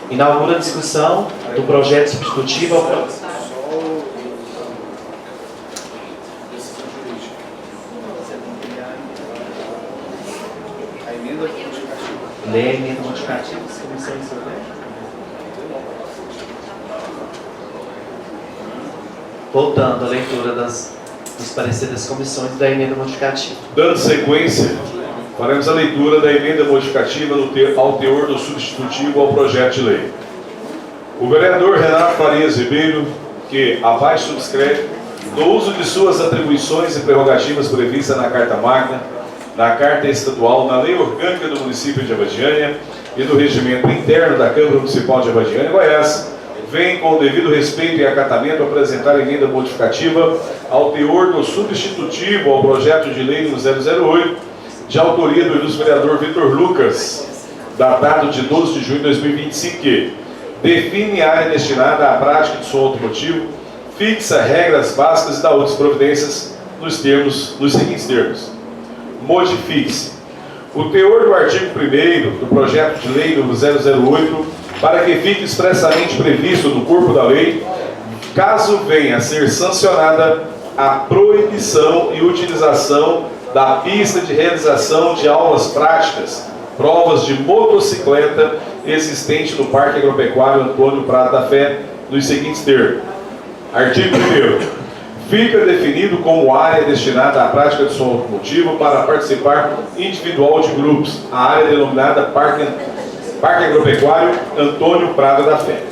Inaugura a discussão do projeto substitutivo ao Lê a emenda modificativa das comissões. Voltando à leitura dos pareceres das comissões da emenda modificativa. Dando sequência, faremos a leitura da emenda modificativa ao teor do substitutivo ao projeto de lei. O vereador Renato Farias Ribeiro, que abaixo subscreve, no uso de suas atribuições e prerrogativas previstas na Carta Magna, na Carta Estadual, na Lei Orgânica do Município de Abadiânia e do Regimento Interno da Câmara Municipal de Abadiânia, Goiás, vem, com o devido respeito e acatamento, apresentar a emenda modificativa ao teor do substitutivo ao projeto de lei número 008, de autoria do ilustre vereador Vitor Lucas, datado de 12 de junho de 2025, que define a área destinada à prática de som automotivo, fixa regras básicas e dá outras providências nos seguintes termos. Modifique-se o teor do artigo 1º do projeto de lei número 008 para que fique expressamente previsto no corpo da lei, caso venha a ser sancionada a proibição e utilização da pista de realização de aulas práticas, provas de motocicleta existente no Parque Agropecuário Antônio Prado da Fé, nos seguintes termos. Artigo 1º. Fica definido como área destinada à prática de som automotivo para participar individual de grupos, a área denominada Parque Agropecuário Antônio Prado da Fé,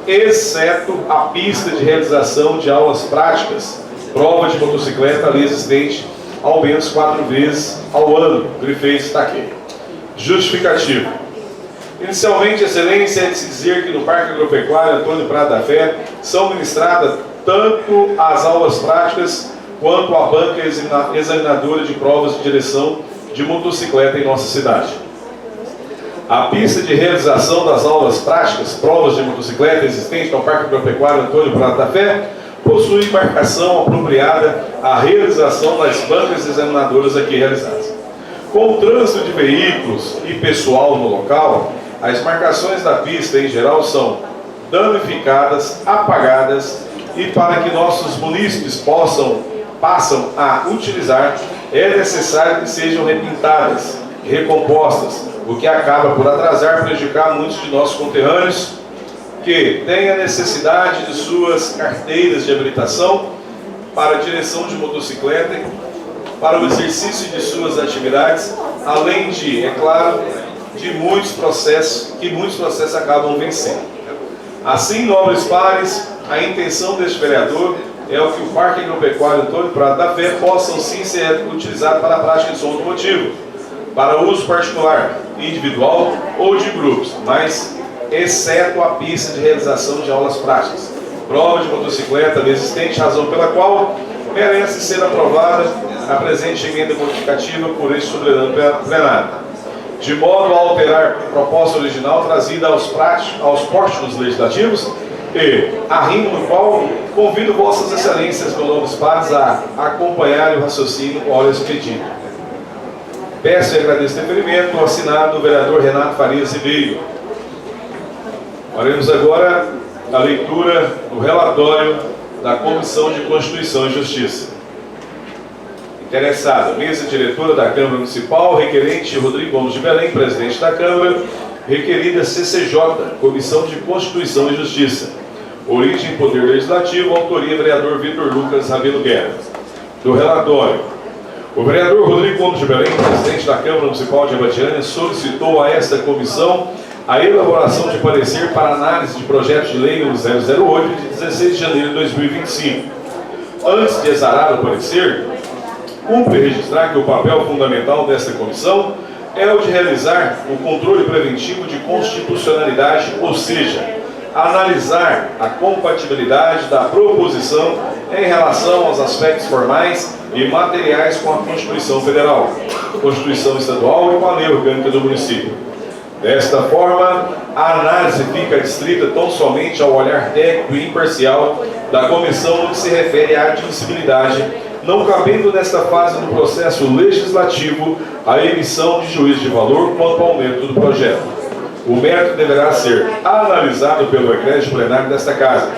exceto a pista de realização de aulas práticas, prova de motocicleta ali existente ao menos 4 vezes ao ano, grifei está aqui. Justificativo. Inicialmente, excelência é de se dizer que no Parque Agropecuário Antônio Prado da Fé são ministradas tanto as aulas práticas quanto a banca examinadora de provas de direção de motocicleta em nossa cidade. A pista de realização das aulas práticas, provas de motocicleta existente no Parque Agropecuário Antônio Prado da Fé, possui marcação apropriada à realização das bancas examinadoras aqui realizadas. Com o trânsito de veículos e pessoal no local, as marcações da pista em geral são danificadas, apagadas, e para que nossos munícipes passam a utilizar, é necessário que sejam repintadas, recompostas, o que acaba por atrasar e prejudicar muitos de nossos conterrâneos que têm a necessidade de suas carteiras de habilitação para a direção de motocicleta, para o exercício de suas atividades, além de, é claro, de muitos processos acabam vencendo. Assim, nobres pares, a intenção deste vereador é o que o Parque Agropecuário Antônio Prado da Fé possam sim ser utilizado para a prática de som automotivo, para uso particular, individual ou de grupos, mas exceto a pista de realização de aulas práticas, prova de motocicleta existente, razão pela qual merece ser aprovada a presente emenda modificativa por este soberano plenário, de modo a alterar a proposta original trazida aos pórticos legislativos e, arrindo no qual, convido vossas excelências, meus nobres pares, a acompanharem o raciocínio ora expedido. Peço e agradeço o deferimento, assinado o vereador Renato Farias Ribeiro. Faremos agora a leitura do relatório da Comissão de Constituição e Justiça. Interessada, mesa diretora da Câmara Municipal, requerente Rodrigo Gomes de Belém, presidente da Câmara, requerida CCJ, Comissão de Constituição e Justiça. Origem e Poder Legislativo, autoria vereador Vitor Lucas Rabelo Guerra. Do relatório, o vereador Rodrigo Gomes de Belém, presidente da Câmara Municipal de Abadiânia, solicitou a esta comissão a elaboração de parecer para análise de projeto de lei número 008 de 16 de janeiro de 2025. Antes de exarar o parecer, cumpre registrar que o papel fundamental desta comissão é o de realizar o controle preventivo de constitucionalidade, ou seja, analisar a compatibilidade da proposição em relação aos aspectos formais e materiais com a Constituição Federal, Constituição Estadual e com a Lei Orgânica do Município. Desta forma, a análise fica distrita tão somente ao olhar técnico e imparcial da comissão no que se refere à admissibilidade, não cabendo nesta fase do processo legislativo a emissão de juízo de valor quanto ao mérito do projeto. O mérito deverá ser analisado pelo egrégio plenário desta Casa,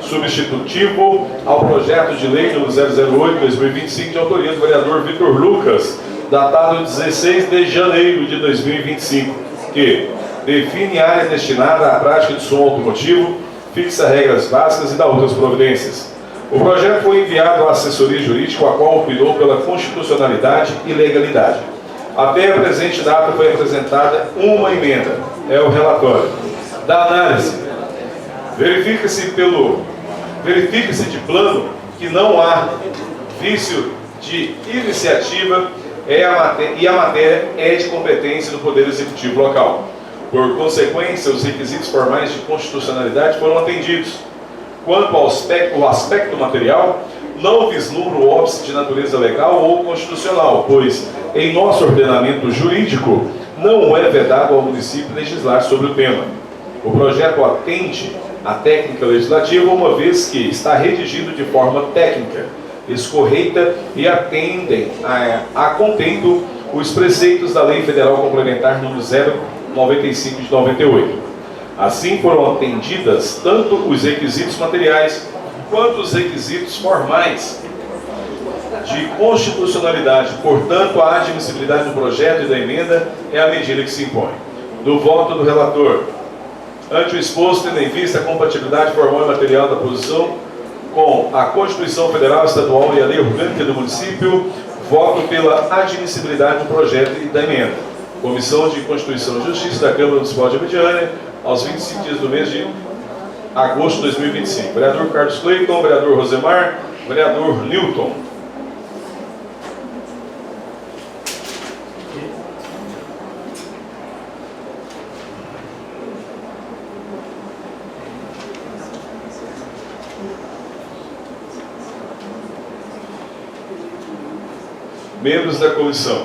substitutivo ao projeto de lei número 008/2025 de autoria do vereador Vitor Lucas, datado 16 de janeiro de 2025, que define área destinada à prática de som automotivo, fixa regras básicas e dá outras providências. O projeto foi enviado à assessoria jurídica, a qual optou pela constitucionalidade e legalidade. Até a presente data foi apresentada uma emenda, é o relatório. Da análise, verifica-se de plano que não há vício de iniciativa e a matéria é de competência do Poder Executivo local. Por consequência, os requisitos formais de constitucionalidade foram atendidos. Quanto ao aspecto material, não vislumbra o óbice de natureza legal ou constitucional, pois, em nosso ordenamento jurídico, não é vedado ao município legislar sobre o tema. O projeto atende à técnica legislativa, uma vez que está redigido de forma técnica, escorreita e atendem a contento os preceitos da Lei Federal Complementar número 095 de 98. Assim foram atendidas tanto os requisitos materiais quanto os requisitos formais de constitucionalidade. Portanto, a admissibilidade do projeto e da emenda é a medida que se impõe. Do voto do relator, ante o exposto, tendo em vista a compatibilidade formal e material da posição com a Constituição Federal, Estadual e a Lei Orgânica do Município, voto pela admissibilidade do projeto e da emenda. Comissão de Constituição e Justiça da Câmara Municipal de Abadiânia, aos 25 dias do mês de agosto de 2025. Vereador Carlos Cleiton, vereador Rosemar, vereador Newton. Membros da comissão.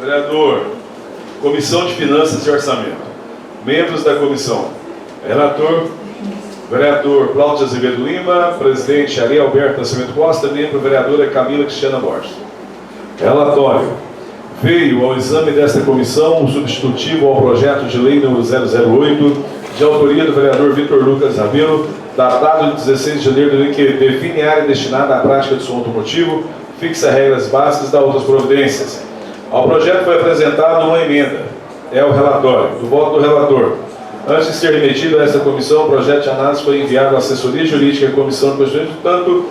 Vereador, Comissão de Finanças e Orçamento. Membros da comissão. Relator, vereador Cláudio Azevedo Lima, presidente Ari Alberto Nascimento Costa, membro vereadora Camila Cristiana Borges. Relatório. Veio ao exame desta comissão o substitutivo ao projeto de lei número 008, de autoria do vereador Vitor Lucas Rabelo, datado de 16 de janeiro, do que define área destinada à prática de som automotivo, fixa regras básicas e dá outras providências. Ao projeto foi apresentada uma emenda. É o relatório. Do voto do relator. Antes de ser remetido a esta comissão, o projeto de análise foi enviado à assessoria jurídica e à comissão de constituição. Tanto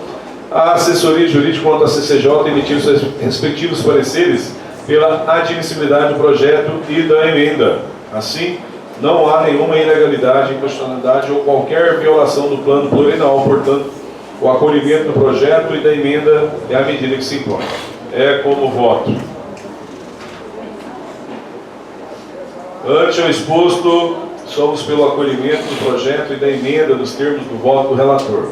a assessoria jurídica quanto a CCJ emitiram seus respectivos pareceres pela admissibilidade do projeto e da emenda. Assim, não há nenhuma ilegalidade, inconstitucionalidade ou qualquer violação do plano plurianual. Portanto, o acolhimento do projeto e da emenda é a medida que se impõe. É como voto. Ante o exposto, somos pelo acolhimento do projeto e da emenda nos termos do voto do relator.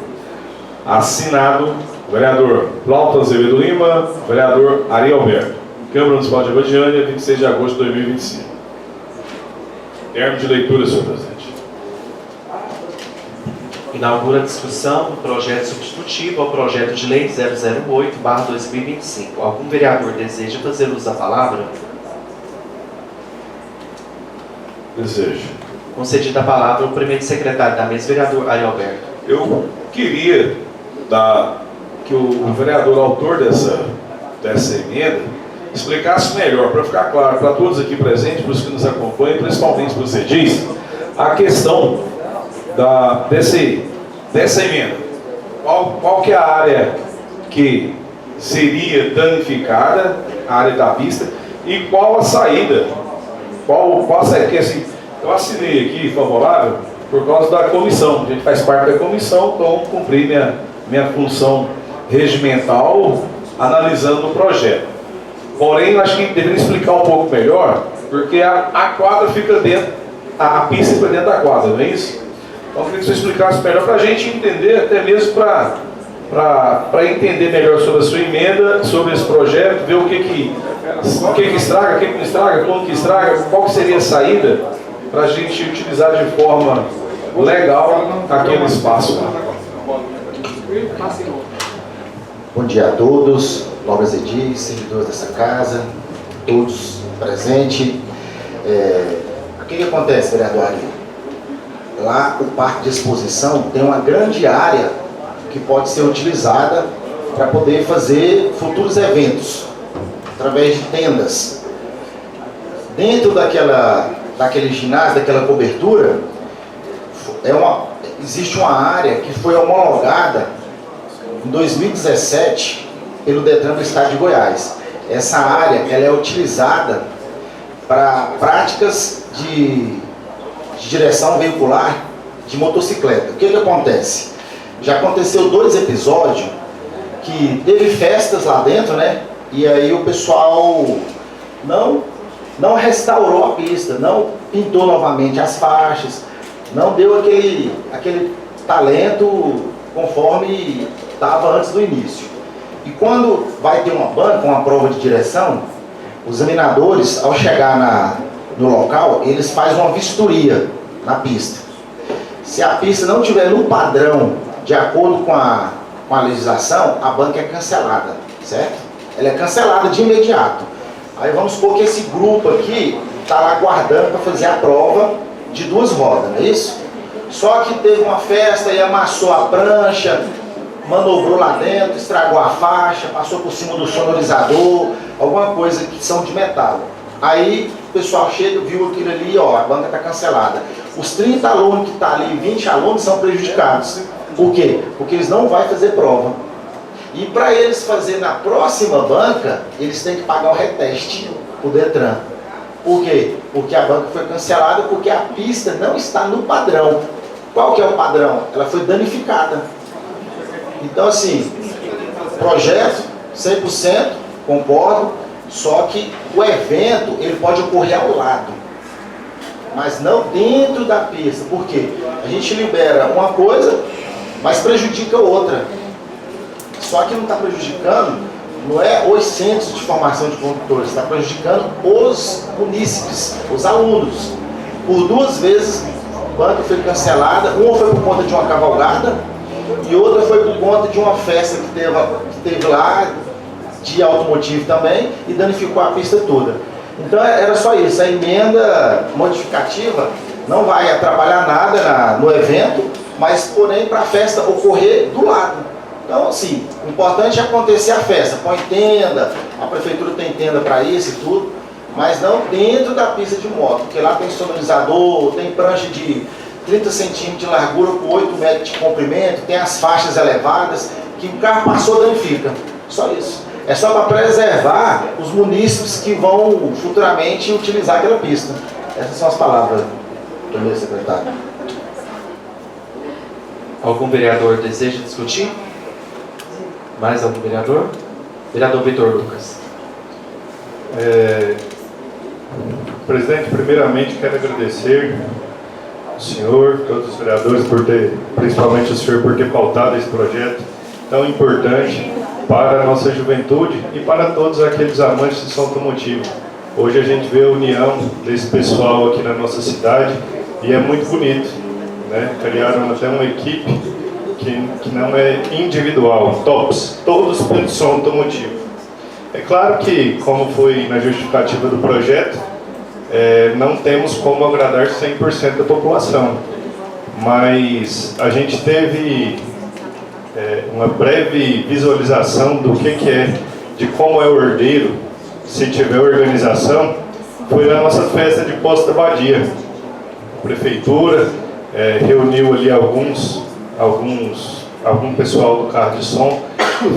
Assinado, vereador Cláudio Azevedo Lima, vereador Ari Alberto. Câmara Municipal de Abadiânia, 26 de agosto de 2025. Termo de leitura, senhor presidente. Inaugura a discussão do projeto substitutivo ao projeto de lei 008/2025. Algum vereador deseja fazer uso da palavra? Desejo. Concedida a palavra ao primeiro secretário da mesa, vereador Ari Alberto. Eu queria que o vereador autor dessa emenda explicasse melhor, para ficar claro para todos aqui presentes, para os que nos acompanham, principalmente para os edis, a questão dessa emenda. Qual que é a área que seria danificada, a área da pista, e qual a saída? Que assim, eu assinei aqui favorável por causa da comissão. A gente faz parte da comissão, então cumpri minha função regimental analisando o projeto. Porém, eu acho que deveria explicar um pouco melhor, porque a quadra fica dentro, a pista fica dentro da quadra, não é isso? Então, eu queria que você explicasse melhor para a gente entender, até mesmo para entender melhor sobre a sua emenda, sobre esse projeto, ver o que estraga, o que não estraga, como que estraga, qual que seria a saída para a gente utilizar de forma legal aquele espaço lá. Bom dia a todos, nobres edis, servidores dessa casa, todos presentes. O que acontece, vereador Ari? Lá, o parque de exposição tem uma grande área que pode ser utilizada para poder fazer futuros eventos, através de tendas. Dentro daquele ginásio, daquela cobertura, existe uma área que foi homologada em 2017 pelo Detran do Estado de Goiás. Essa área ela é utilizada para práticas de direção veicular de motocicleta. O que acontece? Já aconteceu 2 episódios que teve festas lá dentro, né? E aí o pessoal não restaurou a pista, não pintou novamente as faixas, não deu aquele talento conforme estava antes do início. E quando vai ter uma banca, uma prova de direção, os examinadores, ao chegar no local, eles fazem uma vistoria na pista. Se a pista não estiver no padrão, de acordo com a legislação, a banca é cancelada, certo? Ela é cancelada de imediato. Aí vamos supor que esse grupo aqui está lá aguardando para fazer a prova de 2 rodas, não é isso? Só que teve uma festa e amassou a prancha, manobrou lá dentro, estragou a faixa, passou por cima do sonorizador, alguma coisa que são de metal. Aí o pessoal chega, viu aquilo ali, ó, a banca está cancelada. Os 30 alunos que estão ali, 20 alunos são prejudicados. Por quê? Porque eles não vão fazer prova. E para eles fazer na próxima banca, eles têm que pagar o reteste, o Detran. Por quê? Porque a banca foi cancelada porque a pista não está no padrão. Qual que é o padrão? Ela foi danificada. Então assim, projeto 100%, concordo, só que o evento ele pode ocorrer ao lado, mas não dentro da pista. Por quê? A gente libera uma coisa, mas prejudica outra. Só que não está prejudicando, não é os centros de formação de condutores, está prejudicando os munícipes, os alunos. Por 2 vezes a banca foi cancelada, uma foi por conta de uma cavalgada e outra foi por conta de uma festa que teve lá, de automotivo também, e danificou a pista toda. Então era só isso, a emenda modificativa não vai atrapalhar nada no evento, mas porém para a festa ocorrer do lado. Então assim, o importante é acontecer a festa, põe tenda, a prefeitura tem tenda para isso e tudo, mas não dentro da pista de moto, porque lá tem sonorizador, tem prancha de 30 centímetros de largura por 8 metros de comprimento, tem as faixas elevadas, que o carro passou danifica, só isso. É só para preservar os munícipes que vão futuramente utilizar aquela pista. Essas são as palavras do meu secretário. Algum vereador deseja discutir? Mais algum vereador? Vereador Vitor Lucas. Presidente, primeiramente quero agradecer ao senhor, todos os vereadores, principalmente o senhor, por ter pautado esse projeto tão importante para a nossa juventude e para todos aqueles amantes de som automotivo. Hoje a gente vê a união desse pessoal aqui na nossa cidade e é muito bonito, né? Criaram até uma equipe que não é individual, todos pelo som automotivo. É claro que, como foi na justificativa do projeto, não temos como agradar 100% da população, mas a gente teve uma breve visualização do que é, de como é o ordeiro, se tiver organização, foi na nossa festa de Poço da Badia. A prefeitura reuniu ali algum pessoal do carro de som,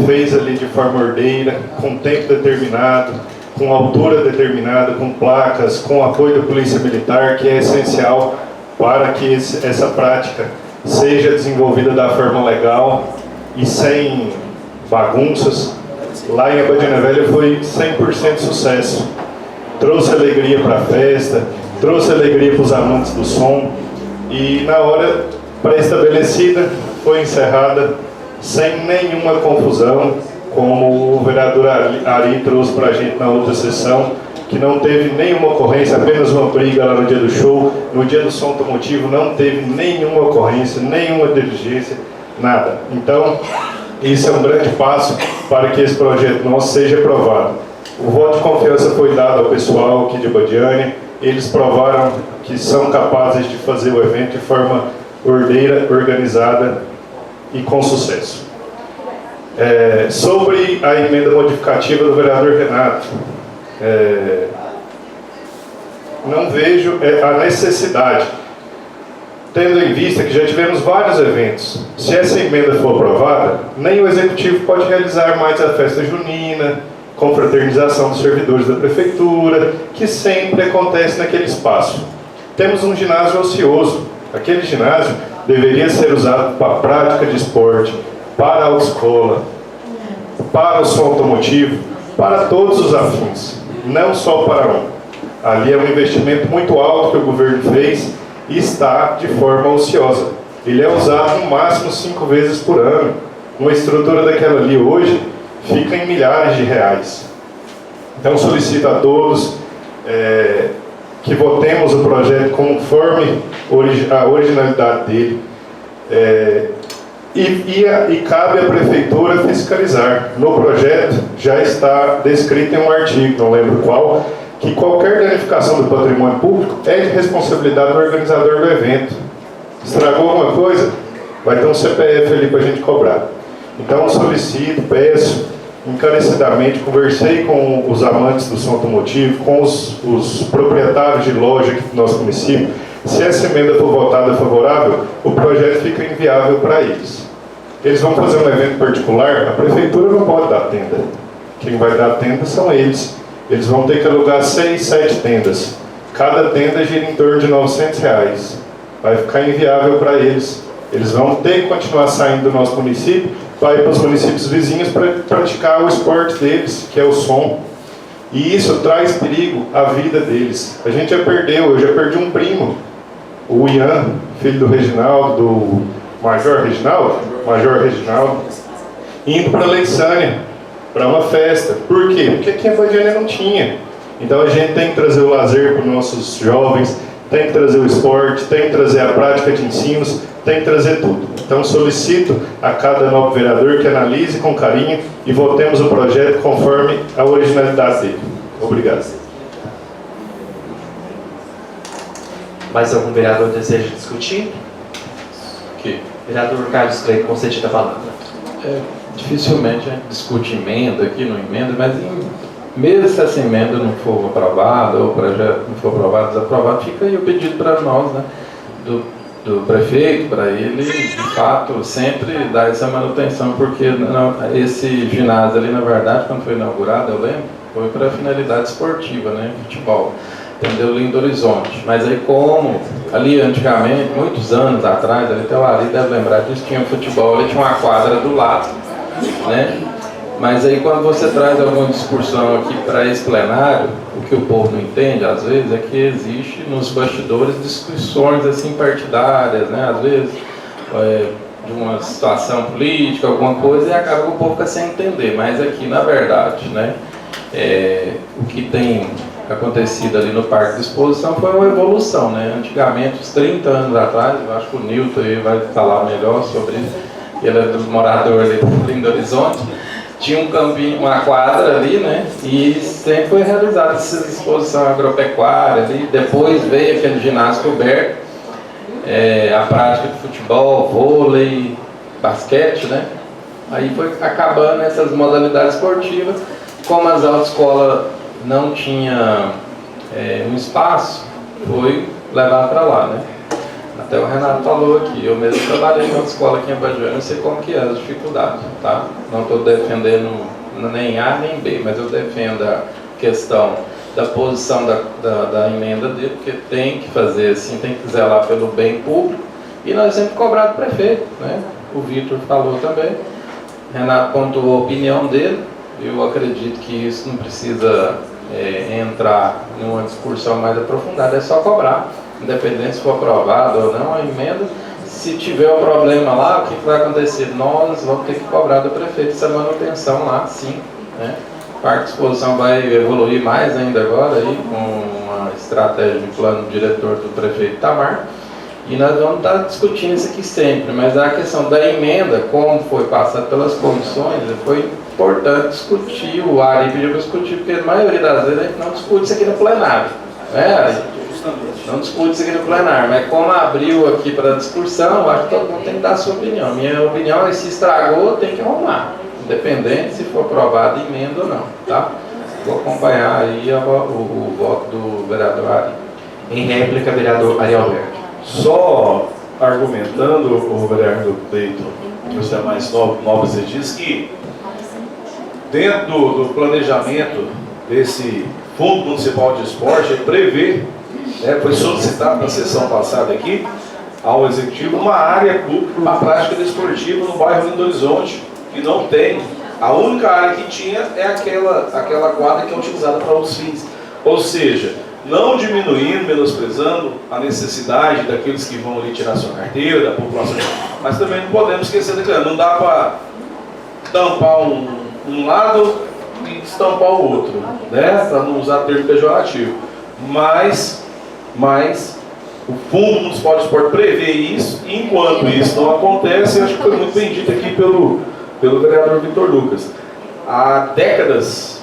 fez ali de forma ordeira, com tempo determinado, com altura determinada, com placas, com apoio da Polícia Militar, que é essencial para que essa prática seja desenvolvida da forma legal e sem bagunças. Lá em Abadiânia Velha foi 100% sucesso. Trouxe alegria para a festa, trouxe alegria para os amantes do som, e na hora pré-estabelecida foi encerrada sem nenhuma confusão, como o vereador Ari trouxe para a gente na outra sessão, que não teve nenhuma ocorrência, apenas uma briga lá no dia do show. No dia do som automotivo não teve nenhuma ocorrência, nenhuma diligência, nada. Então, isso é um grande passo para que esse projeto nosso seja aprovado. O voto de confiança foi dado ao pessoal aqui de Abadiânia. Eles provaram que são capazes de fazer o evento de forma ordeira, organizada e com sucesso. Sobre a emenda modificativa do vereador Renato, não vejo a necessidade, tendo em vista que já tivemos vários eventos. Se essa emenda for aprovada, nem o executivo pode realizar mais a festa junina, confraternização dos servidores da prefeitura, que sempre acontece naquele espaço. Temos um ginásio ocioso. Aquele ginásio deveria ser usado para a prática de esporte, para a autoescola, para o som automotivo, para todos os afins, não só para um. Ali é um investimento muito alto que o governo fez e está de forma ociosa. Ele é usado no máximo 5 vezes por ano. Uma estrutura daquela ali hoje fica em milhares de reais. Então solicito a todos que votemos o projeto conforme a originalidade dele. E cabe à prefeitura fiscalizar. No projeto já está descrito em um artigo, não lembro qual, que qualquer danificação do patrimônio público é de responsabilidade do organizador do evento. Estragou alguma coisa? Vai ter um CPF ali para a gente cobrar. Então solicito, peço encarecidamente, conversei com os amantes do som automotivo, com os proprietários de loja aqui do nosso município. Se essa emenda for votada favorável, o projeto fica inviável para eles. Eles vão fazer um evento particular, a prefeitura não pode dar tenda. Quem vai dar tenda são eles. Eles vão ter que alugar 6, 7 tendas. Cada tenda gira em torno de R$900. Vai ficar inviável para eles. Eles vão ter que continuar saindo do nosso município para ir para os municípios vizinhos para praticar o esporte deles, que é o som. E isso traz perigo à vida deles. A gente já perdeu, eu já perdi um primo, o Ian, filho do Reginaldo, do Major Reginaldo, indo para Alexânia, para uma festa. Por quê? Porque aqui em Abadiânia não tinha. Então a gente tem que trazer o lazer para os nossos jovens, tem que trazer o esporte, tem que trazer a prática de ensinos, tem que trazer tudo. Então solicito a cada novo vereador que analise com carinho e votemos o projeto conforme a originalidade dele. Obrigado. Mais algum vereador deseja discutir? Aqui. Vereador Carlos Cleito, concedida a palavra. Dificilmente a gente discute emenda aqui, não emenda, mas mesmo se essa emenda não for aprovada, ou o projeto não for aprovado, desaprovado, fica aí o pedido para nós, né, do prefeito, para ele, de fato, sempre dar essa manutenção, porque esse ginásio ali, na verdade, quando foi inaugurado, eu lembro, foi para finalidade esportiva, né, futebol, entendeu, Lindo Horizonte. Mas aí como, ali antigamente, muitos anos atrás, ali até o Ari deve lembrar disso, tinha um futebol, ali tinha uma quadra do lado, né? Mas aí quando você traz alguma discussão aqui para esse plenário, o que o povo não entende, às vezes, é que existe nos bastidores discussões assim partidárias, né? Às vezes de uma situação política, alguma coisa, e acaba que o povo fica sem entender. Mas aqui, na verdade, né, o que tem acontecido ali no Parque de Exposição foi uma evolução, né? Antigamente, uns 30 anos atrás, eu acho que o Nilton aí vai falar melhor sobre isso, ele é do morador ali do Lindo Horizonte, tinha um campinho, uma quadra ali, né? E sempre foi realizada essa exposição agropecuária ali. Depois veio aquele ginásio coberto, a prática de futebol, vôlei, basquete, né? Aí foi acabando essas modalidades esportivas. Como as autoescolas não tinham um espaço, foi levado para lá, né? Até o Renato falou aqui, eu mesmo trabalhei em uma escola aqui em Abadiânia, eu sei como que é as dificuldades, tá? Não estou defendendo nem A nem B, mas eu defendo a questão da posição da emenda dele, porque tem que fazer assim, tem que zelar pelo bem público, e nós sempre cobrar do prefeito, né? O Vitor falou também, Renato pontuou a opinião dele, eu acredito que isso não precisa entrar em uma discussão mais aprofundada, é só cobrar. Independente se for aprovado ou não a emenda, se tiver um problema lá, o que vai acontecer? Nós vamos ter que cobrar do prefeito essa manutenção lá, sim, né? Parque de Exposição vai evoluir mais ainda agora aí, com uma estratégia de plano diretor do prefeito Itamar. E nós vamos estar discutindo isso aqui sempre, mas a questão da emenda, como foi passado pelas comissões, foi importante discutir, o Ari pediu para discutir, porque a maioria das vezes a gente não discute isso aqui no plenário, né? Não discute isso aqui no plenário, mas como abriu aqui para discussão, acho que todo mundo tem que dar a sua opinião. Minha opinião é se estragou, tem que arrumar, independente se for aprovada emenda ou não, tá? Vou acompanhar aí o voto do vereador Ari. Em réplica, vereador Ari Alberto. Só argumentando, o vereador Cleiton e os demais nobres, ele diz que dentro do planejamento desse Fundo Municipal de Esporte, ele prevê, foi solicitado na sessão passada aqui, ao Executivo, uma área pública para a prática desportiva no bairro Lindo Horizonte, que não tem. A única área que tinha é aquela quadra que é utilizada para outros fins. Ou seja, não diminuindo, menosprezando a necessidade daqueles que vão ali tirar sua carteira, da população, mas também não podemos esquecer daquilo, não dá para tampar um lado e estampar o outro, né? Para não usar termo pejorativo. Mas o Fundo Municipal de Esporte prevê isso, e enquanto isso não acontece, eu acho que foi muito bem dito aqui pelo vereador Vitor Lucas. Há décadas,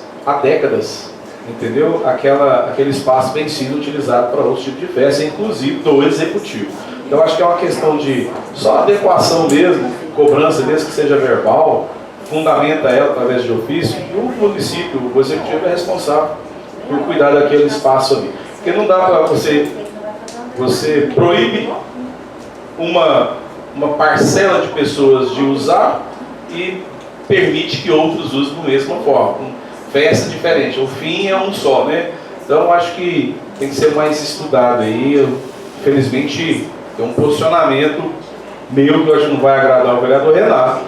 entendeu? Aquele espaço vem sendo utilizado para outros tipos de festa, inclusive do executivo. Então acho que é uma questão de só adequação mesmo, cobrança mesmo que seja verbal, fundamenta ela através de ofício, e o município, o executivo é responsável por cuidar daquele espaço ali. Porque não dá para você proíbe uma parcela de pessoas de usar e permite que outros usem da mesma forma, com festa diferente. O fim é um só, né? Então acho que tem que ser mais estudado aí. Infelizmente tem um posicionamento meu que eu acho que não vai agradar o vereador Renato,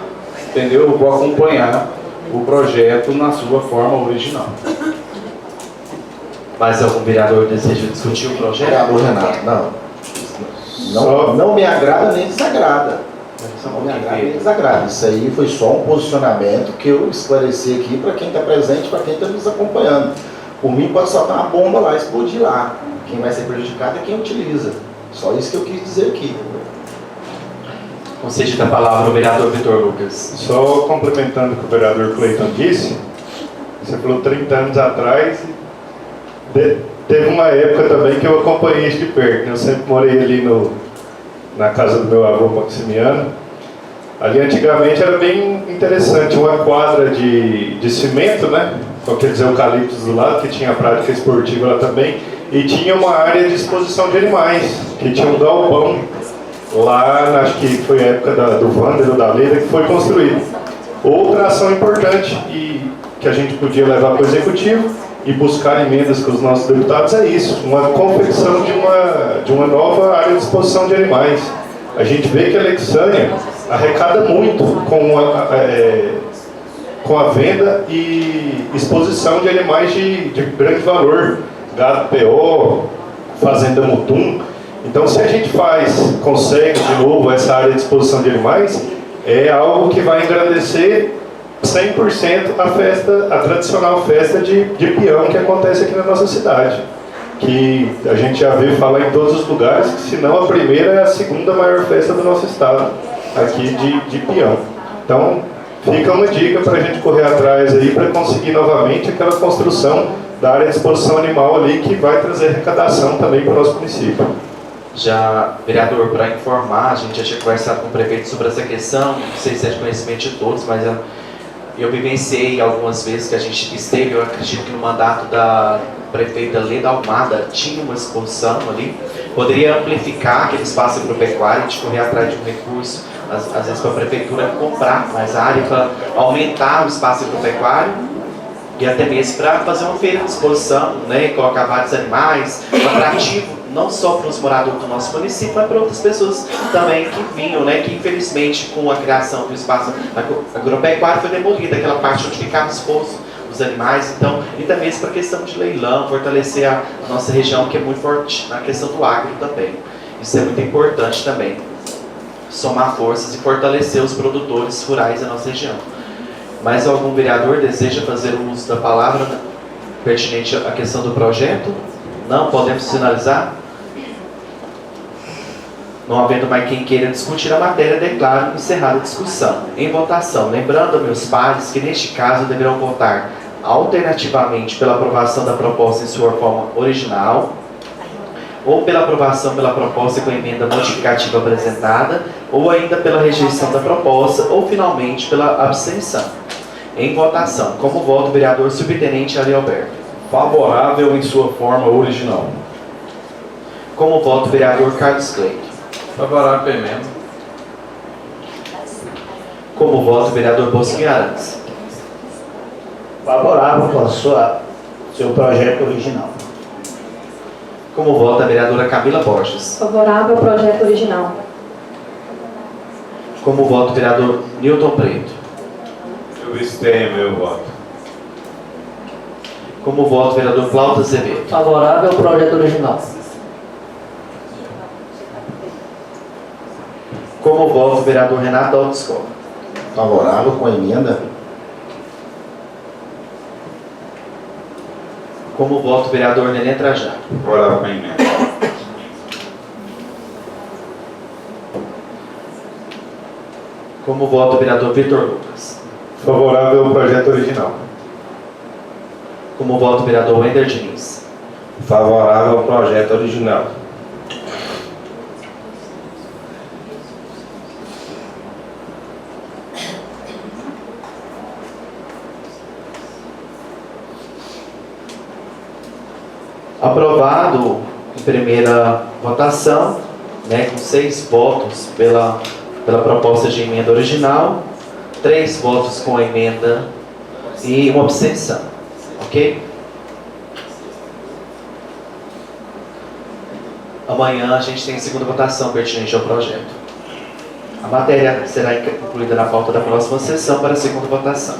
entendeu? Eu vou acompanhar o projeto na sua forma original. Mais algum vereador deseja discutir o projeto? Vereador Renato, não me agrada nem desagrada. Não me agrada nem desagrada. Isso aí foi só um posicionamento que eu esclareci aqui para quem está presente, para quem está nos acompanhando. Por mim pode soltar uma bomba lá, explodir lá. Quem vai ser prejudicado é quem utiliza. Só isso que eu quis dizer aqui. Concede da palavra o vereador Vitor Lucas. Só complementando o que o vereador Cleiton disse, você falou 30 anos atrás, teve uma época também que eu acompanhei isso de perto. Eu sempre morei ali na casa do meu avô Maximiano. Ali antigamente era bem interessante, uma quadra de cimento, né? Com aqueles eucaliptos do lado, que tinha prática esportiva lá também. E tinha uma área de exposição de animais, que tinha um galpão lá, acho que foi a época do Wander ou da Leda, que foi construído. Outra ação importante e que a gente podia levar para o Executivo e buscar emendas com os nossos deputados é isso, uma confecção de uma nova área de exposição de animais. A gente vê que a Alexânia arrecada muito com a venda e exposição de animais de grande valor, gado PO, fazenda Mutum. Então, se a gente consegue de novo essa área de exposição de animais, é algo que vai engrandecer 100% a tradicional festa de peão que acontece aqui na nossa cidade. Que a gente já veio falar em todos os lugares, que se não a primeira, é a segunda maior festa do nosso estado, aqui de peão. Então, fica uma dica para a gente correr atrás aí, para conseguir novamente aquela construção da área de exposição animal ali, que vai trazer arrecadação também para o nosso município. Já, vereador, para informar, a gente já tinha conversado com o prefeito sobre essa questão, não sei se é de conhecimento de todos, mas eu vivenciei algumas vezes que a gente esteve, eu acredito que no mandato da prefeita Leda Almada tinha uma exposição ali, poderia amplificar aquele espaço agropecuário, a gente correr atrás de um recurso, às vezes para a prefeitura comprar mais área, para aumentar o espaço agropecuário, e até mesmo para fazer uma feira de exposição, né, colocar vários animais, um atrativo, não só para os moradores do nosso município, mas para outras pessoas também que vinham, né, que infelizmente com a criação do espaço agropecuário foi demolida, aquela parte onde ficava exposto os animais, então, e também para a questão de leilão, fortalecer a nossa região, que é muito forte na questão do agro também. Isso é muito importante também, somar forças e fortalecer os produtores rurais da nossa região. Mais algum vereador deseja fazer o uso da palavra pertinente à questão do projeto? Não? Podemos sinalizar? Não havendo mais quem queira discutir a matéria, declaro encerrada a discussão. Em votação, lembrando a meus pares que neste caso deverão votar alternativamente pela aprovação da proposta em sua forma original, ou pela aprovação pela proposta com a emenda modificativa apresentada, ou ainda pela rejeição da proposta, ou finalmente pela abstenção. Em votação, como voto o vereador subtenente Ari Alberto. Favorável em sua forma original. Como voto o vereador Carlos Cleito. Favorável à emenda. Como voto o vereador Bosco Guimarães. Favorável com seu projeto original. Como vota a vereadora Camila Borges. Favorável ao projeto original. Como voto o vereador Newton Preto. Eu abstenho meu voto. Como voto o vereador Plauto Azevedo. Favorável ao projeto original. Como voto o vereador Renato Alves Costa. Favorável com a emenda. Como voto o vereador Nenê Trajano. Favorável com a emenda. Como voto o vereador Vitor Lucas. Favorável ao projeto original. Como voto o vereador Wender Diniz. Favorável ao projeto original. Aprovado em primeira votação, com 6 votos pela proposta de emenda original, 3 votos com a emenda e uma abstenção. Ok? Amanhã a gente tem a segunda votação pertinente ao projeto. A matéria será incluída na pauta da próxima sessão para a segunda votação.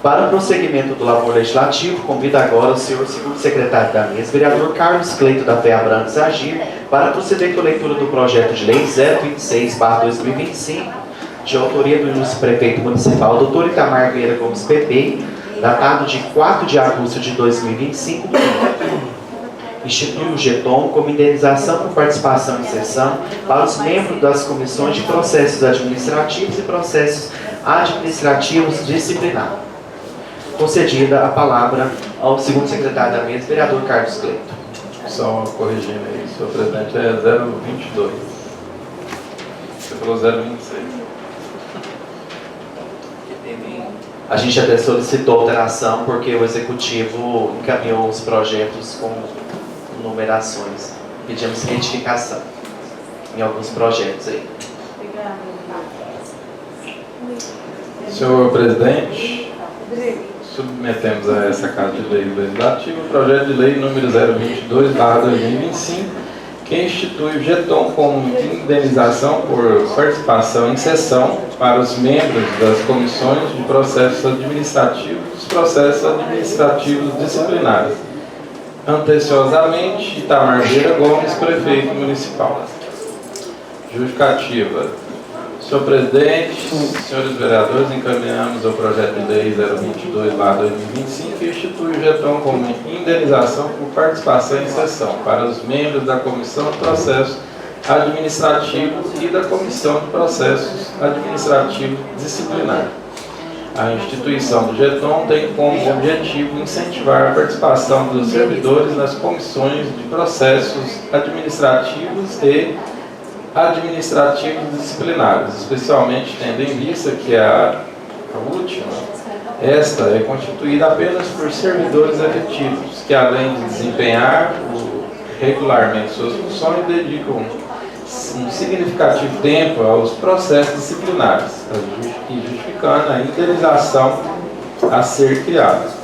Para o prosseguimento do labor legislativo, convido agora o senhor segundo secretário da mesa, vereador Carlos Cleito da Fé Abrantes Agir, para proceder com a leitura do projeto de lei 026/2025, de autoria do ilustre prefeito municipal, Dr. Itamar Vieira Gomes PP, datado de 4 de agosto de 2025, institui o GETOM como indenização por participação em sessão para os membros das comissões de processos administrativos e processos administrativos disciplinares. Concedida a palavra ao segundo secretário da mesa, vereador Carlos Cleito. Só corrigindo aí, senhor presidente, é 022. Você falou 026. A gente até solicitou alteração porque o executivo encaminhou os projetos com numerações. Pedimos retificação em alguns projetos aí. Senhor presidente, submetemos a essa Casa de Lei Legislativa o projeto de lei número 022/2025, que institui o GETOM como indenização por participação em sessão para os membros das comissões de processos administrativos e processos administrativos disciplinares. Anteciosamente, Itamar Vieira Gomes, prefeito municipal. Justificativa. Senhor presidente, senhores vereadores, encaminhamos o projeto de lei 022/2025 que institui o GETOM como indenização por participação em sessão para os membros da Comissão de Processos Administrativos e da Comissão de Processos Administrativos Disciplinares. A instituição do GETOM tem como objetivo incentivar a participação dos servidores nas comissões de processos administrativos e administrativos disciplinares, especialmente tendo em vista que a última, esta é constituída apenas por servidores efetivos, que além de desempenhar regularmente suas funções, dedicam um significativo tempo aos processos disciplinares, e justificando a indenização a ser criada.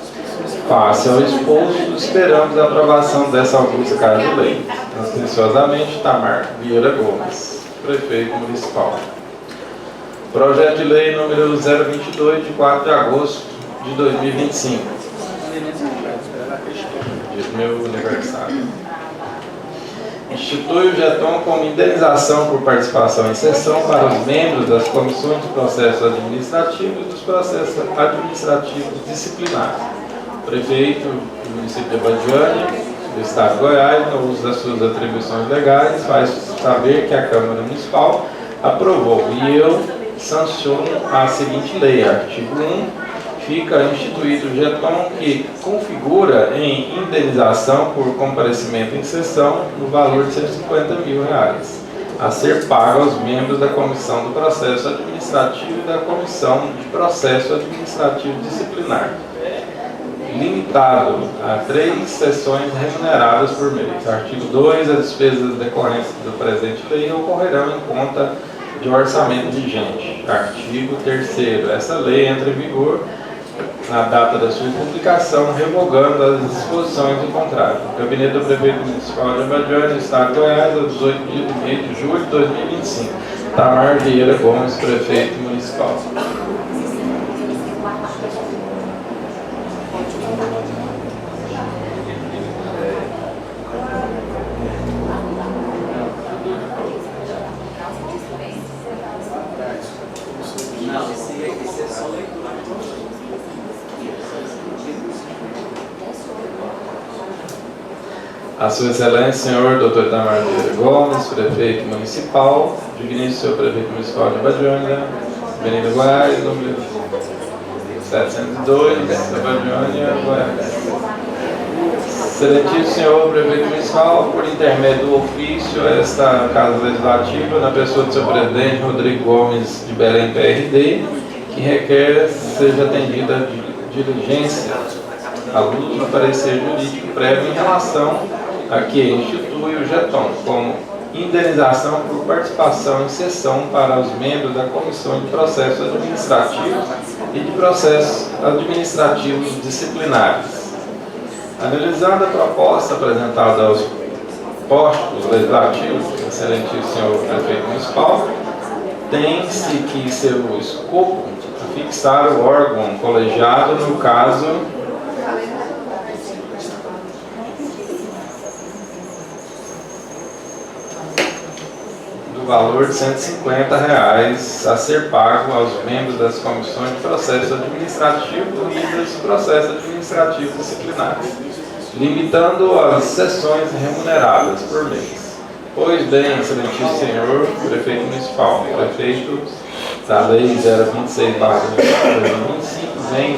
Face ao exposto, esperamos a aprovação dessa augusta Casa de Lei. Atenciosamente, Itamar Vieira Gomes, prefeito municipal. Projeto de lei número 022, de 4 de agosto de 2025. Dia do meu aniversário. institui o GETON como indenização por participação em sessão para os membros das comissões de processos administrativos e dos processos administrativos disciplinares. O prefeito do município de Abadiânia, do estado de Goiás, no uso das suas atribuições legais, faz saber que a Câmara Municipal aprovou e eu sanciono a seguinte lei, artigo 1, fica instituído o GETON que configura em indenização por comparecimento em sessão no valor de R$ 150 mil, a ser pago aos membros da Comissão do Processo Administrativo e da Comissão de Processo Administrativo Disciplinar, limitado a 3 sessões remuneradas por mês. Artigo 2, as despesas decorrentes do presente lei ocorrerão em conta de orçamento vigente. Artigo 3º, essa lei entra em vigor na data da sua publicação, revogando as disposições do contrato. O Gabinete do Prefeito Municipal de Abadiânia, Estado de Goiás, a 18 de julho de 2025. Tamar Vieira Gomes, Prefeito Municipal. A Sua Excelência, Senhor Dr. Tamar Vieira Gomes, Prefeito Municipal, digníssimo Senhor Prefeito Municipal de Abadiânia, Avenida Goiás, número 702, Abadiânia, Goiás. Excelentíssimo Senhor Prefeito Municipal, por intermédio do ofício, esta Casa Legislativa, na pessoa do seu presidente Rodrigo Gomes de Belém, PRD, que requer seja atendida a diligência à luz do parecer jurídico prévio em relação a que institui o GETON como indenização por participação em sessão para os membros da Comissão de Processos Administrativos e de Processos Administrativos Disciplinares. Analisando a proposta apresentada aos postos legislativos, excelentíssimo senhor Prefeito Municipal, tem-se que seu escopo fixar o órgão colegiado no caso valor de R$ 150 a ser pago aos membros das comissões de processo administrativo e dos processos administrativos disciplinares, limitando as sessões remuneradas por mês. Pois bem, excelentíssimo senhor Prefeito Municipal, prefeito da Lei 026/2025 vem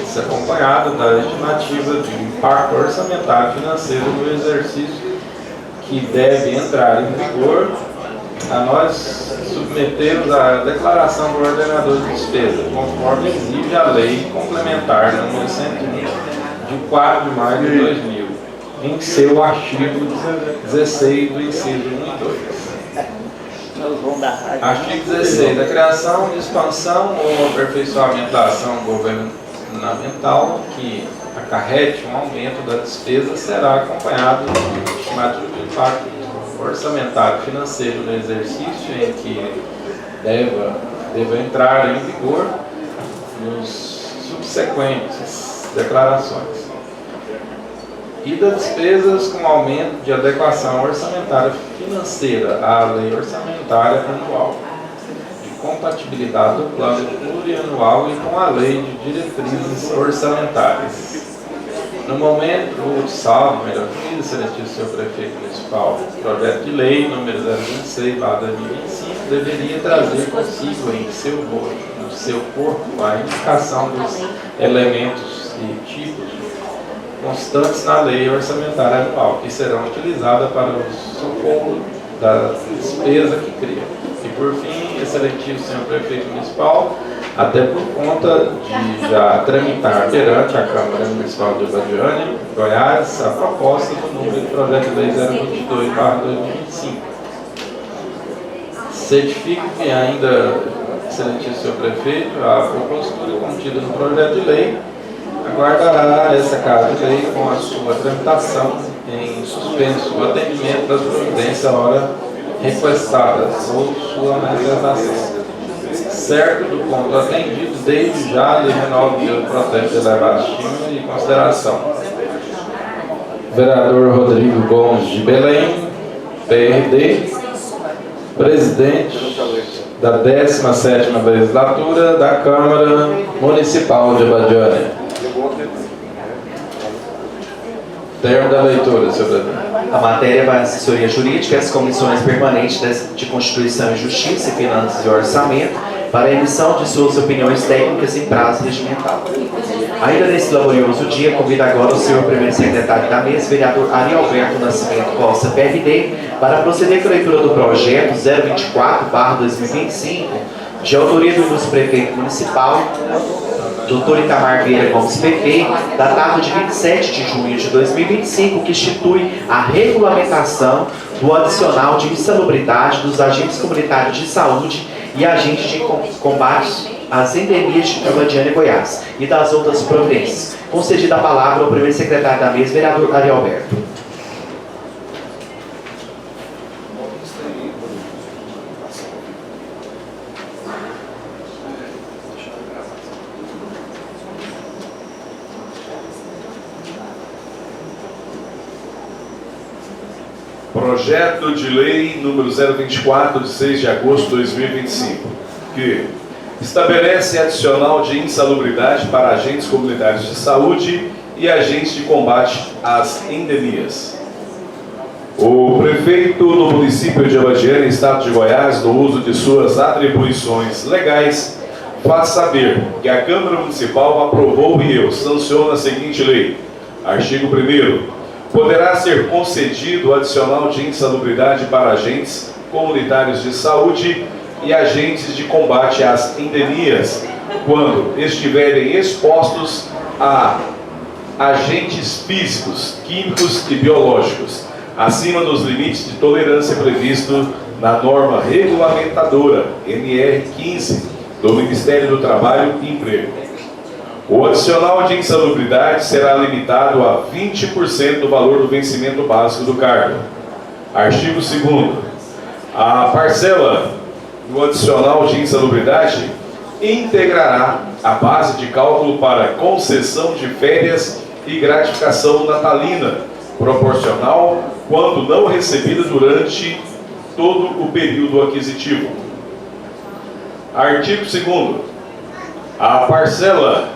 se acompanhado da estimativa de impacto orçamentário financeiro no exercício que deve entrar em vigor. A nós submetemos a declaração do ordenador de despesa, conforme exige a lei complementar número 101, de 4 de maio de 2000, em seu artigo 16 do inciso 1 e 2. Artigo 16. A criação, expansão ou aperfeiçoamento da ação governamental que acarrete um aumento da despesa será acompanhado do estimativo de impacto orçamentário financeiro no exercício em que deva entrar em vigor nos subsequentes declarações. E das despesas com aumento de adequação orçamentária financeira à lei orçamentária anual, de compatibilidade do plano plurianual e com a lei de diretrizes orçamentárias. No momento, salvo, melhor dizendo, excelentíssimo senhor Prefeito Municipal, o projeto de lei número 026/2025 deveria trazer consigo em seu bojo, no seu corpo, a indicação dos elementos e tipos constantes na lei orçamentária anual, que serão utilizadas para o socorro da despesa que cria. E por fim, excelentíssimo senhor Prefeito Municipal, até por conta de já tramitar perante a Câmara Municipal de Abadiânia, Goiás, a proposta do número de projeto de lei 022/2025. Certifico que ainda, excelentíssimo senhor Prefeito, a propositura contida no projeto de lei aguardará essa Casa de Lei com a sua tramitação em suspenso o atendimento das providências à hora requestadas ou sua manifestação. Certo do ponto atendido, desde já lhe renovo o protesto de elevada estima e consideração. Vereador Rodrigo Gomes de Belém, PRD, presidente da 17ª legislatura da Câmara Municipal de Abadiânia. Termo da leitura, senhor presidente. A matéria vai à assessoria jurídica e às comissões permanentes de Constituição e Justiça, Finanças e Orçamento, para a emissão de suas opiniões técnicas em prazo regimental. Ainda nesse laborioso dia, convido agora o senhor primeiro secretário da mesa, vereador Ari Alberto Nascimento Costa, PRD, para proceder com a leitura do projeto 024/2025, de autoria do ilustre prefeito municipal, Dr. Itamar Vieira Gomes PP, datado de 27 de junho de 2025, que institui a regulamentação do adicional de insalubridade dos agentes comunitários de saúde e agentes de combate às endemias de Abadiânia, Goiás, e das outras providências. Concedida a palavra ao primeiro secretário da mesa, vereador Ari Alberto. Projeto de Lei número 024, de 6 de agosto de 2025, que estabelece adicional de insalubridade para agentes comunitários de saúde e agentes de combate às endemias. O prefeito do município de Abadiânia, estado de Goiás, no uso de suas atribuições legais, faz saber que a Câmara Municipal aprovou e eu sanciono a seguinte lei. Artigo 1º. Poderá ser concedido adicional de insalubridade para agentes comunitários de saúde e agentes de combate às endemias, quando estiverem expostos a agentes físicos, químicos e biológicos, acima dos limites de tolerância previsto na norma regulamentadora NR 15 do Ministério do Trabalho e Emprego. O adicional de insalubridade será limitado a 20% do valor do vencimento básico do cargo. Artigo 2º. A parcela do adicional de insalubridade integrará a base de cálculo para concessão de férias e gratificação natalina, proporcional quando não recebida durante todo o período aquisitivo. Artigo 2º. A parcela...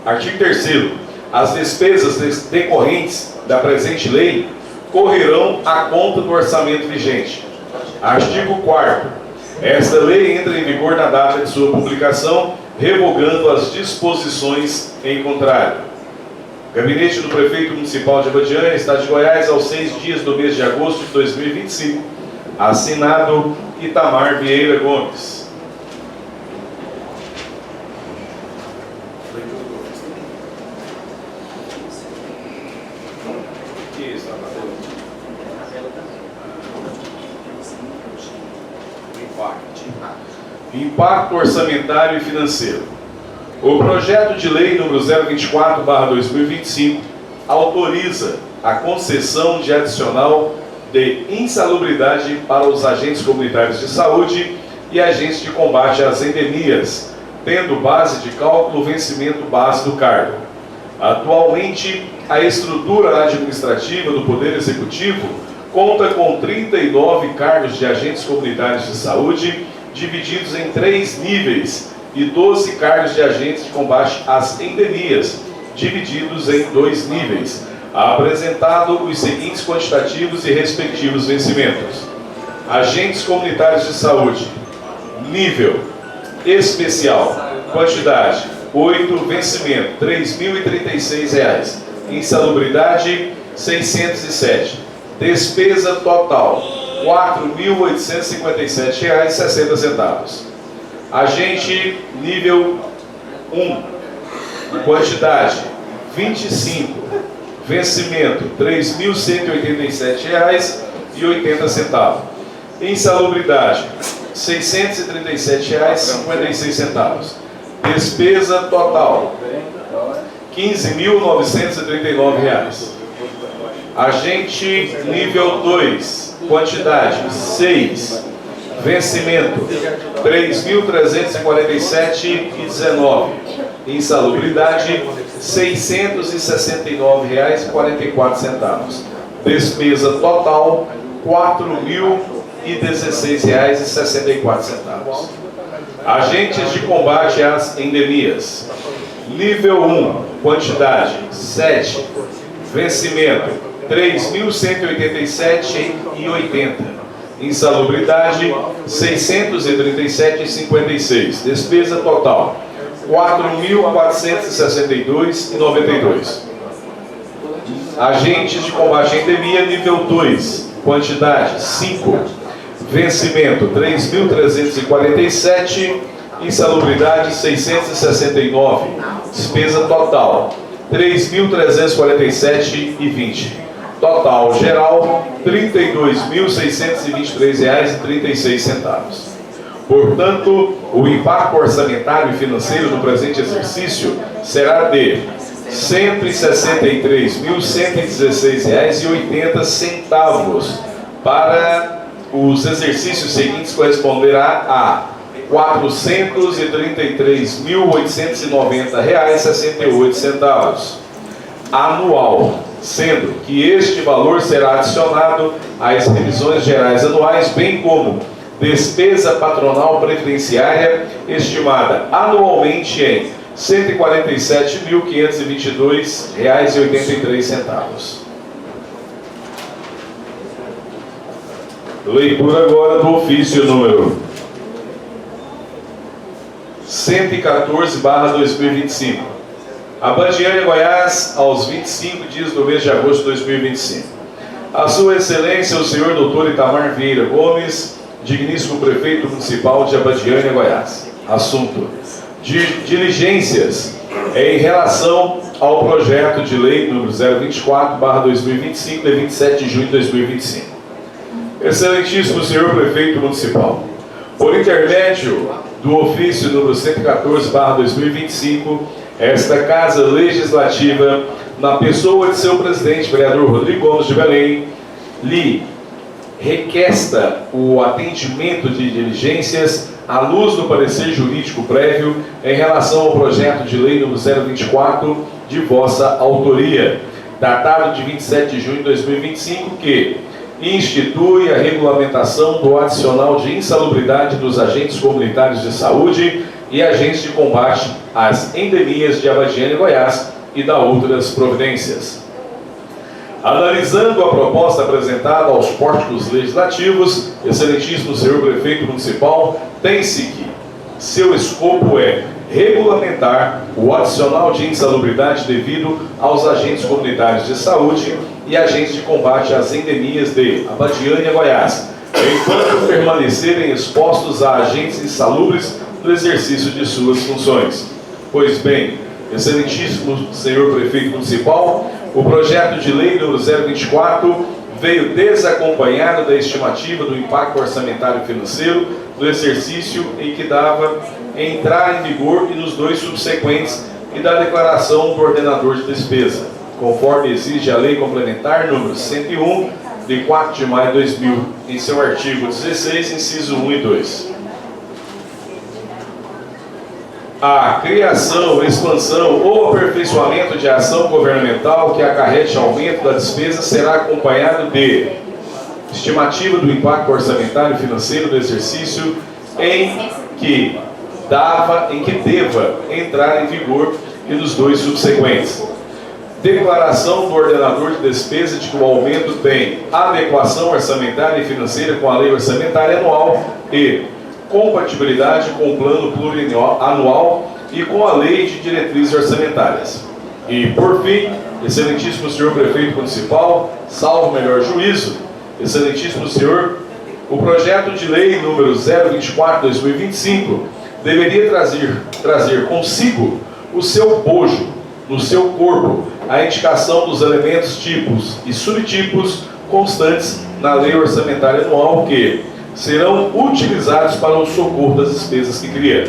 Artigo 3º. As despesas decorrentes da presente lei correrão à conta do orçamento vigente. Artigo 4º. Esta lei entra em vigor na data de sua publicação, revogando as disposições em contrário. Gabinete do Prefeito Municipal de Abadiânia, Estado de Goiás, aos 6 dias do mês de agosto de 2025. Assinado Itamar Vieira Gomes. Impacto orçamentário e financeiro. O projeto de lei número 024/2025 autoriza a concessão de adicional de insalubridade para os agentes comunitários de saúde e agentes de combate às endemias, tendo base de cálculo o vencimento base do cargo. Atualmente, a estrutura administrativa do Poder Executivo conta com 39 cargos de agentes comunitários de saúde, divididos em 3 níveis, e 12 cargos de agentes de combate às endemias, divididos em 2 níveis, apresentado os seguintes quantitativos e respectivos vencimentos. Agentes comunitários de saúde, nível especial, quantidade 8, vencimento R$ 3.036, insalubridade 607, despesa total R$ 4.857,60. Agente nível 1, quantidade 25, vencimento R$ 3.187,80. Insalubridade R$ 637,56. Despesa total R$ 15.939. Agente nível 2, quantidade 6, vencimento R$ 3.347,19. Insalubridade R$ 669,44. Despesa total, R$ 4.016,64. Agentes de combate às endemias. Nível 1, quantidade 7, vencimento 3.187,80. Insalubridade 637,56. Despesa total 4.462,92. Agentes de combate à endemia nível 2, quantidade 5, vencimento 3.347, insalubridade 669, despesa total 3.347,20. Total geral R$ 32.623,36. Portanto, o impacto orçamentário e financeiro no presente exercício será de R$ 163.116,80. Para os exercícios seguintes corresponderá a R$ 433.890,68. Anual, sendo que este valor será adicionado às revisões gerais anuais, bem como despesa patronal previdenciária estimada anualmente em R$ 147.522,83. Leitura agora do ofício número 114/2025. Abadiânia, Goiás, aos 25 dias do mês de agosto de 2025. A Sua Excelência, o senhor Dr. Itamar Vieira Gomes, digníssimo prefeito municipal de Abadiânia, Goiás. Assunto: diligências em relação ao projeto de lei número 024/2025, de 27 de junho de 2025. Excelentíssimo senhor prefeito municipal, por intermédio do ofício número 114/2025, esta Casa Legislativa, na pessoa de seu presidente, vereador Rodrigo Gomes de Belém, lhe requesta o atendimento de diligências à luz do parecer jurídico prévio em relação ao projeto de lei número 024 de vossa autoria, datado de 27 de junho de 2025, que institui a regulamentação do adicional de insalubridade dos agentes comunitários de saúde e agentes de combate às endemias de Abadiânia, Goiás, e da outras providências. Analisando a proposta apresentada aos pórticos legislativos, excelentíssimo senhor prefeito municipal, tem-se que seu escopo é regulamentar o adicional de insalubridade devido aos agentes comunitários de saúde e agentes de combate às endemias de Abadiânia, Goiás, enquanto permanecerem expostos a agentes insalubres no exercício de suas funções. Pois bem, excelentíssimo senhor prefeito municipal, o projeto de lei número 024 veio desacompanhado da estimativa do impacto orçamentário e financeiro do exercício em que dava entrar em vigor e nos 2 subsequentes, e da declaração do ordenador de despesa, conforme exige a Lei Complementar número 101, de 4 de maio de 2000, em seu artigo 16, inciso 1 e 2. A criação, expansão ou aperfeiçoamento de ação governamental que acarrete aumento da despesa será acompanhado de estimativa do impacto orçamentário e financeiro do exercício em que deva entrar em vigor e dos 2 subsequentes. Declaração do ordenador de despesa de que o aumento tem adequação orçamentária e financeira com a lei orçamentária anual e compatibilidade com o plano plurianual e com a lei de diretrizes orçamentárias. E, por fim, excelentíssimo senhor prefeito municipal, salvo melhor juízo, excelentíssimo senhor, o projeto de lei número 024/2025 deveria trazer consigo o seu bojo, no seu corpo, a indicação dos elementos, tipos e subtipos constantes na lei orçamentária anual que serão utilizados para o socorro das despesas que cria.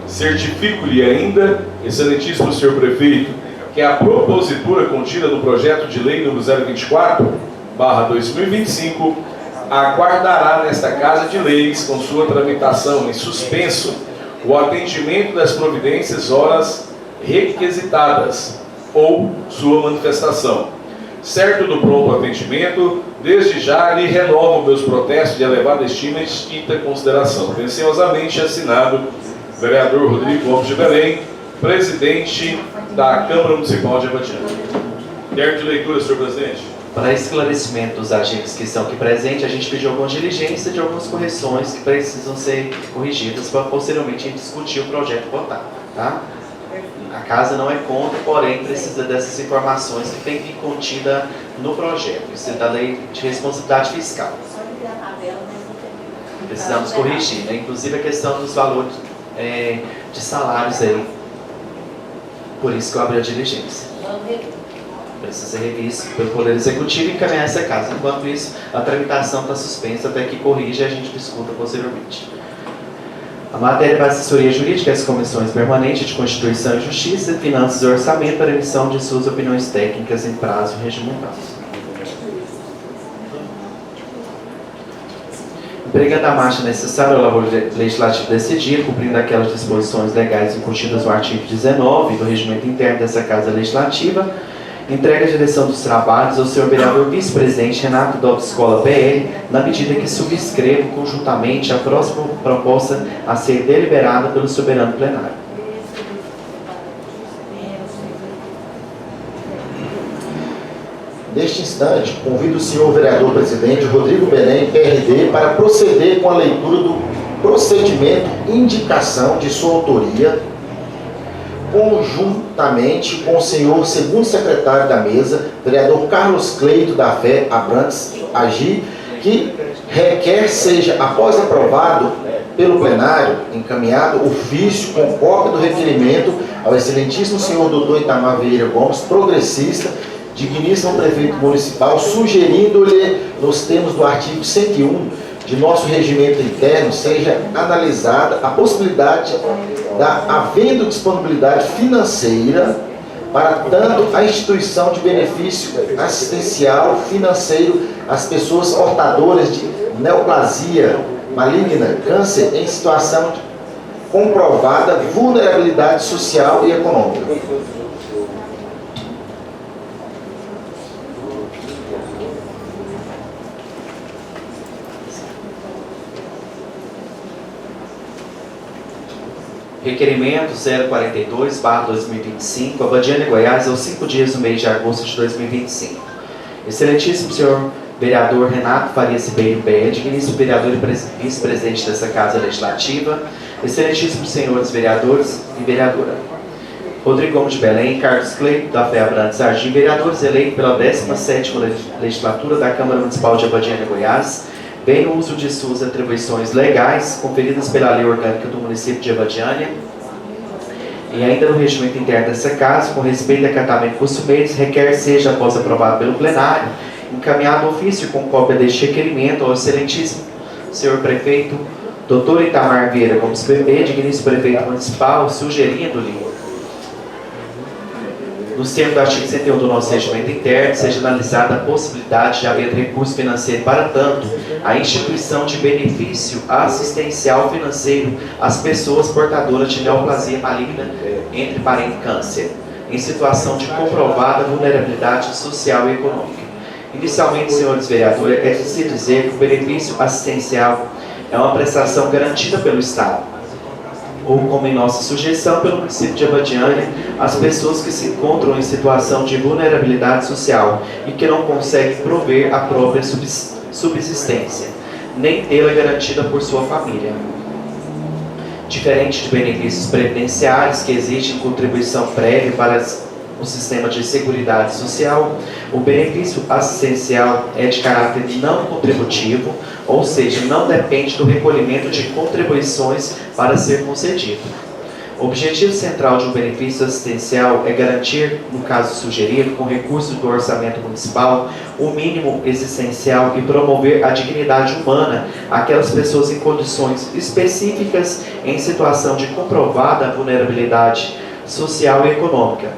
Certifico-lhe ainda, excelentíssimo senhor prefeito, que a propositura contida no projeto de lei número 024/2025 aguardará nesta Casa de Leis, com sua tramitação em suspenso, o atendimento das providências horas requisitadas ou sua manifestação, certo do pronto atendimento, desde já lhe renovo meus protestos de elevada estima e distinta consideração. Atenciosamente assinado, vereador Rodrigo Gomes de Belém, presidente da Câmara Municipal de Abadiânia. Termo de leitura, senhor presidente. Para esclarecimento dos agentes que estão aqui presentes, a gente pediu alguma diligência de algumas correções que precisam ser corrigidas para posteriormente a gente discutir o projeto e votar, tá? A casa não é contra, porém precisa dessas informações que tem que ir contida no projeto. Isso é da lei de responsabilidade fiscal. Precisamos corrigir, né? Inclusive a questão dos valores de salários aí. Por isso que eu abri a diligência. Precisa ser revisto pelo Poder Executivo e encaminhar essa casa. Enquanto isso, a tramitação está suspensa até que corrija e a gente discuta posteriormente. A matéria para assessoria jurídica, as comissões permanentes de Constituição e Justiça, Finanças e Orçamento para emissão de suas opiniões técnicas em prazo regimentado. Empregando a marcha necessária ao labor legislativo desse dia, cumprindo aquelas disposições legais incutidas no artigo 19 do regimento interno dessa Casa Legislativa, entrega a direção dos trabalhos ao senhor vereador vice-presidente Renato Dobbs Escola PL, na medida que subscrevo conjuntamente a próxima proposta a ser deliberada pelo soberano plenário. Neste instante, convido o senhor vereador presidente Rodrigo Belém, PRD, para proceder com a leitura do procedimento indicação de sua autoria, conjuntamente com o senhor segundo secretário da mesa, vereador Carlos Cleito da Fé Abrantes Agi, que requer seja, após aprovado pelo plenário, encaminhado ofício com cópia do requerimento ao excelentíssimo senhor doutor Itamar Vieira Gomes, progressista, digníssimo prefeito municipal, sugerindo-lhe, nos termos do artigo 101 de nosso regimento interno, seja analisada a possibilidade da havendo disponibilidade financeira para tanto a instituição de benefício assistencial financeiro às pessoas portadoras de neoplasia maligna, câncer em situação de comprovada vulnerabilidade social e econômica. Requerimento 042/2025, Abadiânia, Goiás, aos 5 dias do mês de agosto de 2025. Excelentíssimo senhor vereador Renato Farias Ribeiro Bé, digníssimo vereador e vice-presidente dessa Casa Legislativa, excelentíssimos senhores vereadores e vereadora Rodrigo Gomes de Belém, Carlos Cleito da Fé Abrantes Agi, vereadores eleitos pela 17ª Legislatura da Câmara Municipal de Abadiânia, Goiás, bem no uso de suas atribuições legais conferidas pela Lei Orgânica do município de Abadiânia e ainda no regimento interno dessa casa, com respeito a acatamento costumeiros, requer seja, após aprovado pelo plenário, encaminhado ofício com cópia deste requerimento ao excelentíssimo senhor prefeito Dr. Itamar Vieira Gomes PP, digníssimo prefeito municipal, sugerindo-lhe, nos termos do artigo 101 do nosso regimento interno, seja analisada a possibilidade de haver recurso financeiro para tanto a instituição de benefício assistencial financeiro às pessoas portadoras de neoplasia maligna, entre parênteses câncer, em situação de comprovada vulnerabilidade social e econômica. Inicialmente, senhores vereadores, é de se dizer que o benefício assistencial é uma prestação garantida pelo Estado, ou como em nossa sugestão, pelo município de Abadiânia, as pessoas que se encontram em situação de vulnerabilidade social e que não conseguem prover a própria subsistência, nem tê-la garantida por sua família. Diferente de benefícios previdenciários que exigem contribuição prévia para o sistema de seguridade social, o benefício assistencial é de caráter não contributivo, ou seja, não depende do recolhimento de contribuições para ser concedido. O objetivo central de um benefício assistencial é garantir, no caso sugerido, com recursos do orçamento municipal, o mínimo existencial e promover a dignidade humana àquelas pessoas em condições específicas em situação de comprovada vulnerabilidade social e econômica.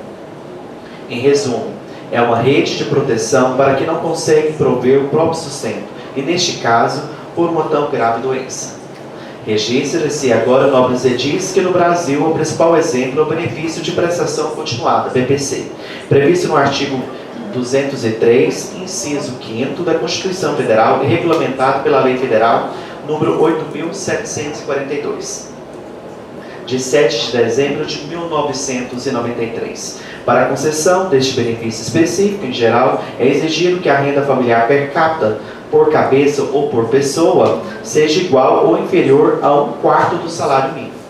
Em resumo, é uma rede de proteção para quem não consegue prover o próprio sustento, e neste caso, por uma tão grave doença. Registra-se agora, nobres edis, que no Brasil o principal exemplo é o benefício de prestação continuada, BPC, previsto no artigo 203, inciso 5º da Constituição Federal e regulamentado pela Lei Federal número 8.742, de 7 de dezembro de 1993. Para a concessão deste benefício específico, em geral, é exigido que a renda familiar per capita, por cabeça ou por pessoa, seja igual ou inferior a 1/4 do salário mínimo.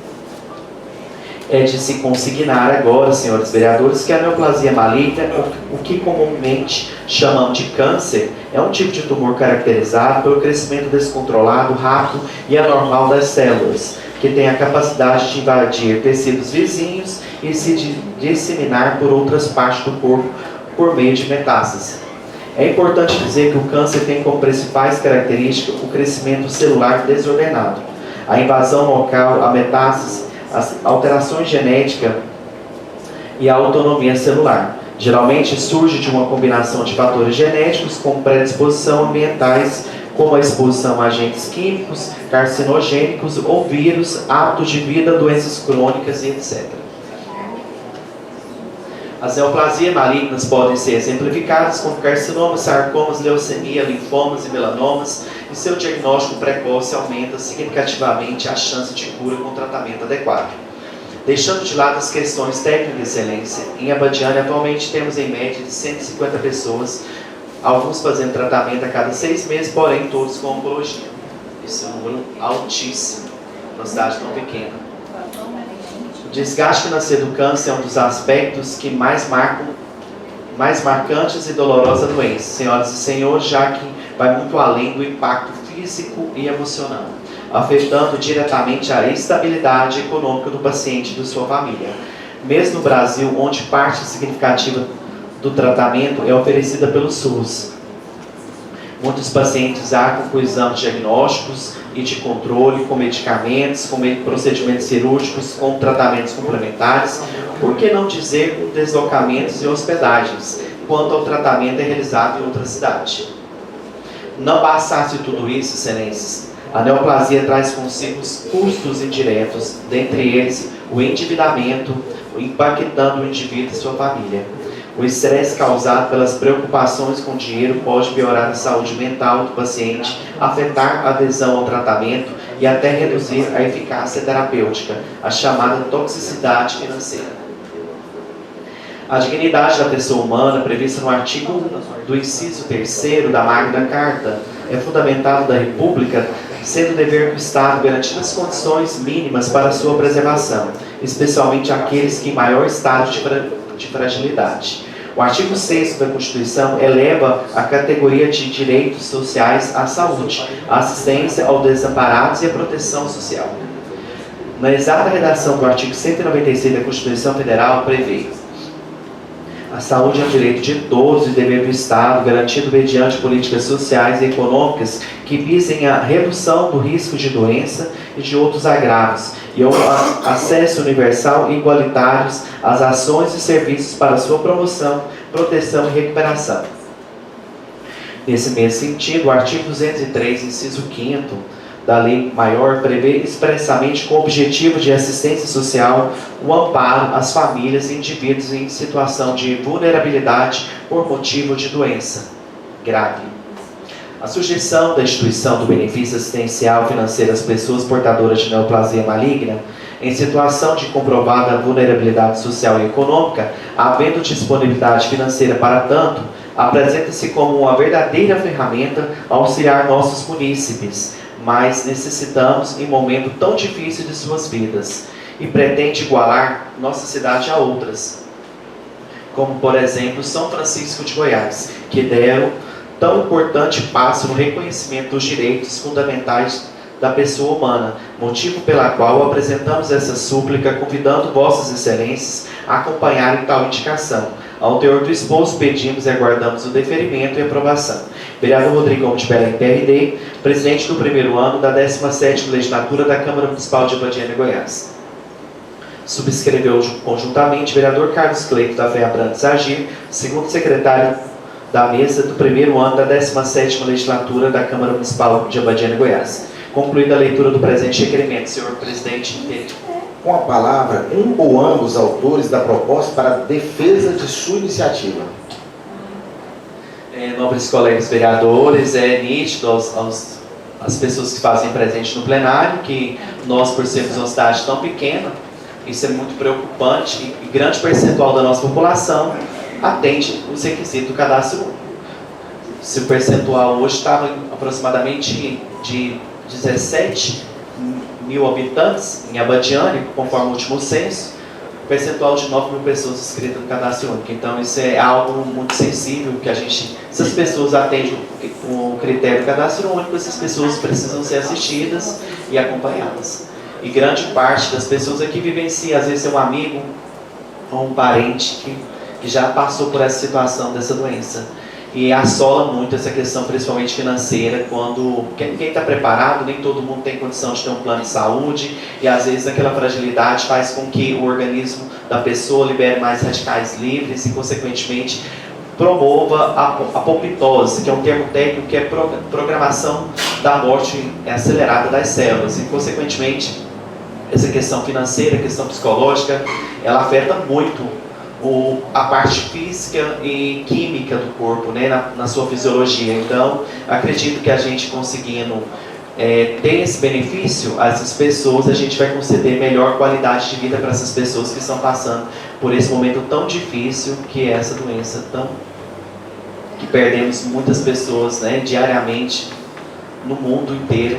É de se consignar agora, senhores vereadores, que a neoplasia maligna, o que comumente chamamos de câncer, é um tipo de tumor caracterizado pelo crescimento descontrolado, rápido e anormal das células, que tem a capacidade de invadir tecidos vizinhos e se disseminar por outras partes do corpo por meio de metástase. É importante dizer que o câncer tem como principais características o crescimento celular desordenado, a invasão local, a metástase, as alterações genéticas e a autonomia celular. Geralmente surge de uma combinação de fatores genéticos com predisposição ambientais, como a exposição a agentes químicos, carcinogênicos ou vírus, hábitos de vida, doenças crônicas e etc. As neoplasias malignas podem ser exemplificadas como carcinomas, sarcomas, leucemia, linfomas e melanomas, e seu diagnóstico precoce aumenta significativamente a chance de cura com tratamento adequado. Deixando de lado as questões técnicas de excelência, em Abadiânia atualmente temos em média de 150 pessoas, alguns fazendo tratamento a cada 6 meses, porém todos com oncologia. Isso é um número altíssimo, numa cidade tão pequena. O desgaste financeiro do câncer é um dos aspectos que mais marcantes e dolorosos da doença, senhoras e senhores, já que vai muito além do impacto físico e emocional, afetando diretamente a estabilidade econômica do paciente e de sua família. Mesmo no Brasil, onde parte significativa do tratamento é oferecida pelo SUS, muitos pacientes arcam com exames diagnósticos e de controle, com medicamentos, com procedimentos cirúrgicos, com tratamentos complementares, por que não dizer com deslocamentos e hospedagens, quando o tratamento é realizado em outra cidade. Não bastasse tudo isso, excelências, a neoplasia traz consigo os custos indiretos, dentre eles o endividamento, impactando o indivíduo e sua família. O estresse causado pelas preocupações com dinheiro pode piorar a saúde mental do paciente, afetar a adesão ao tratamento e até reduzir a eficácia terapêutica, a chamada toxicidade financeira. A dignidade da pessoa humana, prevista no artigo 1 do inciso 3º da Magna Carta, é fundamental da República, sendo dever do Estado garantir as condições mínimas para sua preservação, especialmente aqueles que em maior estado de fragilidade. O artigo 6º da Constituição eleva a categoria de direitos sociais à saúde, à assistência aos desamparados e à proteção social. Na exata redação do artigo 196 da Constituição Federal prevê: a saúde é um direito de todos e dever do Estado, garantido mediante políticas sociais e econômicas que visem a redução do risco de doença e de outros agravos, e ao acesso universal e igualitário às ações e serviços para sua promoção, proteção e recuperação. Nesse mesmo sentido, o artigo 203, inciso 5º da Lei Maior prevê expressamente com o objetivo de assistência social o amparo às famílias e indivíduos em situação de vulnerabilidade por motivo de doença grave. A sugestão da instituição do benefício assistencial financeiro às pessoas portadoras de neoplasia maligna em situação de comprovada vulnerabilidade social e econômica, havendo disponibilidade financeira para tanto, apresenta-se como uma verdadeira ferramenta a auxiliar nossos munícipes, mas necessitamos em momento tão difícil de suas vidas, e pretende igualar nossa cidade a outras, como por exemplo São Francisco de Goiás, que deram tão importante passo no reconhecimento dos direitos fundamentais da pessoa humana, motivo pela qual apresentamos essa súplica, convidando vossas excelências a acompanharem tal indicação. Ao teor do exposto, pedimos e aguardamos o deferimento e aprovação. Vereador Rodrigo Gomes de Belém, PRD, presidente do primeiro ano da 17ª legislatura da Câmara Municipal de Abadiânia, Goiás. Subscreveu conjuntamente vereador Carlos Cleito da Feabrantes Agir, segundo secretário da mesa do primeiro ano da 17ª legislatura da Câmara Municipal de Abadiânia, Goiás. Concluída a leitura do presente requerimento, senhor presidente. Com a palavra, um ou ambos autores da proposta para defesa de sua iniciativa. nobres colegas vereadores, é nítido às pessoas que fazem presente no plenário que nós, por sermos uma cidade tão pequena, isso é muito preocupante e grande percentual da nossa população atende os requisitos do cadastro único. Se o percentual hoje estava aproximadamente de 17 mil habitantes em Abadiânia, conforme o último censo, percentual de 9 mil pessoas inscritas no cadastro único. Então isso é algo muito sensível, que se as pessoas atendem o critério do cadastro único, essas pessoas precisam ser assistidas e acompanhadas. E grande parte das pessoas aqui vivencia, às vezes é um amigo ou um parente que já passou por essa situação dessa doença. E assola muito essa questão, principalmente financeira, quando quem está preparado, nem todo mundo tem condição de ter um plano de saúde, e às vezes aquela fragilidade faz com que o organismo da pessoa libere mais radicais livres e, consequentemente, promova a apoptose, que é um termo técnico que é programação da morte acelerada das células, e, consequentemente, essa questão financeira, a questão psicológica, ela afeta muito a parte física e química do corpo, né, na sua fisiologia. Então, acredito que a gente conseguindo ter esse benefício a essas pessoas, a gente vai conceder melhor qualidade de vida para essas pessoas que estão passando por esse momento tão difícil que é essa doença, que perdemos muitas pessoas, né, diariamente no mundo inteiro,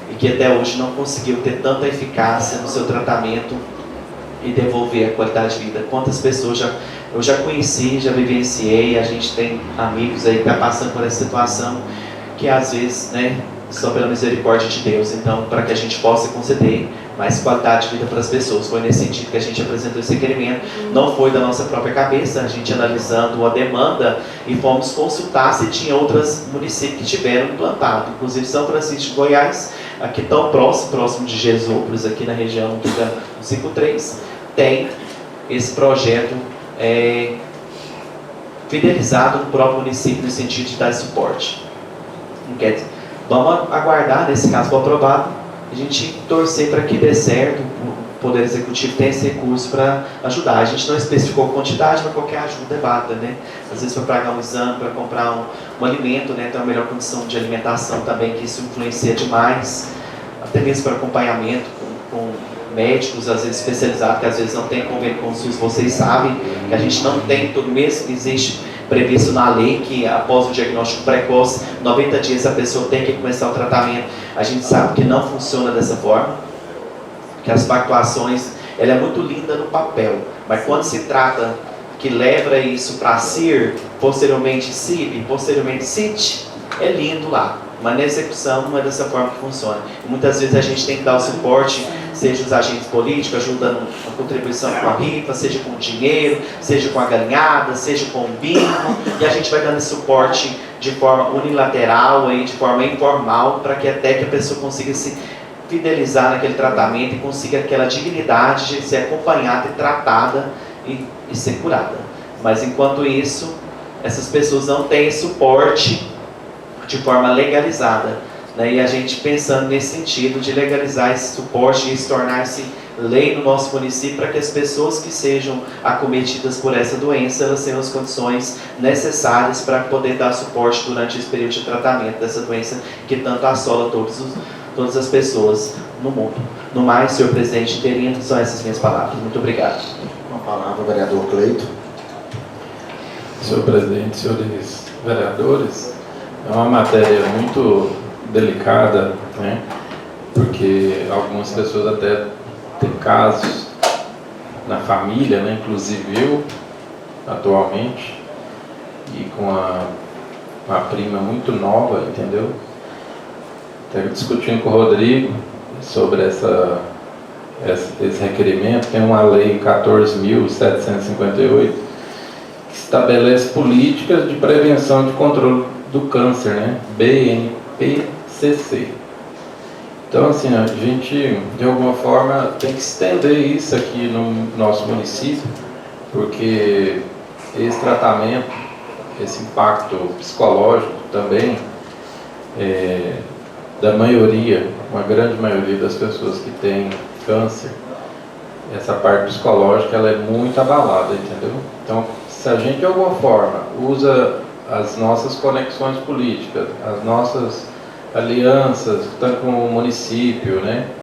e que até hoje não conseguiu ter tanta eficácia no seu tratamento e devolver a qualidade de vida. Quantas pessoas eu já conheci, já vivenciei, a gente tem amigos aí que estão passando por essa situação, que às vezes, né, só pela misericórdia de Deus. Então, para que a gente possa conceder mais qualidade de vida para as pessoas, foi nesse sentido que a gente apresentou esse requerimento. Não foi da nossa própria cabeça, a gente analisando a demanda e fomos consultar se tinha outros municípios que tiveram implantado, inclusive São Francisco de Goiás, aqui tão próximo de Gesúpolis, aqui na região do 53, tem esse projeto fidelizado no próprio município, no sentido de dar suporte. Vamos aguardar, nesse caso, for aprovado, a gente torcer para que dê certo, o Poder Executivo tem esse recurso para ajudar. A gente não especificou quantidade, mas qualquer ajuda é válida, né? Às vezes para pagar um exame, para comprar um alimento, né? Ter uma melhor condição de alimentação também, que isso influencia demais, até mesmo para acompanhamento com médicos, às vezes especializados, que às vezes não tem convênio com o SUS. Vocês sabem que a gente não tem, todo mês que existe previsto na lei que após o diagnóstico precoce, 90 dias a pessoa tem que começar o tratamento. A gente sabe que não funciona dessa forma, que as pactuações, ela é muito linda no papel, mas quando se trata que leva isso para CIR, posteriormente CIB, posteriormente CIT, é lindo lá, mas na execução não é dessa forma que funciona. E muitas vezes a gente tem que dar o suporte, seja os agentes políticos ajudando a contribuição com a rifa, seja com o dinheiro, seja com a galinhada, seja com o bingo, e a gente vai dando esse suporte de forma unilateral, de forma informal, para que até que a pessoa consiga se fidelizar naquele tratamento e consiga aquela dignidade de ser acompanhada e tratada e ser curada. Mas enquanto isso, essas pessoas não têm suporte de forma legalizada, né? E a gente pensando nesse sentido de legalizar esse suporte e se tornar-se lei no nosso município, para que as pessoas que sejam acometidas por essa doença, elas tenham as condições necessárias para poder dar suporte durante esse período de tratamento dessa doença que tanto assola todas as pessoas no mundo. No mais, senhor presidente interino, são essas minhas palavras. Muito obrigado. Com a palavra, o vereador Cleito. Senhor presidente, senhores vereadores, é uma matéria muito delicada, né? Porque algumas pessoas até têm casos na família, né? Inclusive eu, atualmente, e com uma prima muito nova, entendeu? Estava discutindo com o Rodrigo sobre esse requerimento. Tem uma lei 14.758 que estabelece políticas de prevenção e de controle do câncer, né? BNPCC. Então, assim, a gente, de alguma forma, tem que estender isso aqui no nosso município, porque esse tratamento, esse impacto psicológico também, da maioria, uma grande maioria das pessoas que têm câncer, essa parte psicológica ela é muito abalada, entendeu? Então, se a gente de alguma forma usa as nossas conexões políticas, as nossas alianças, tanto com o município, né?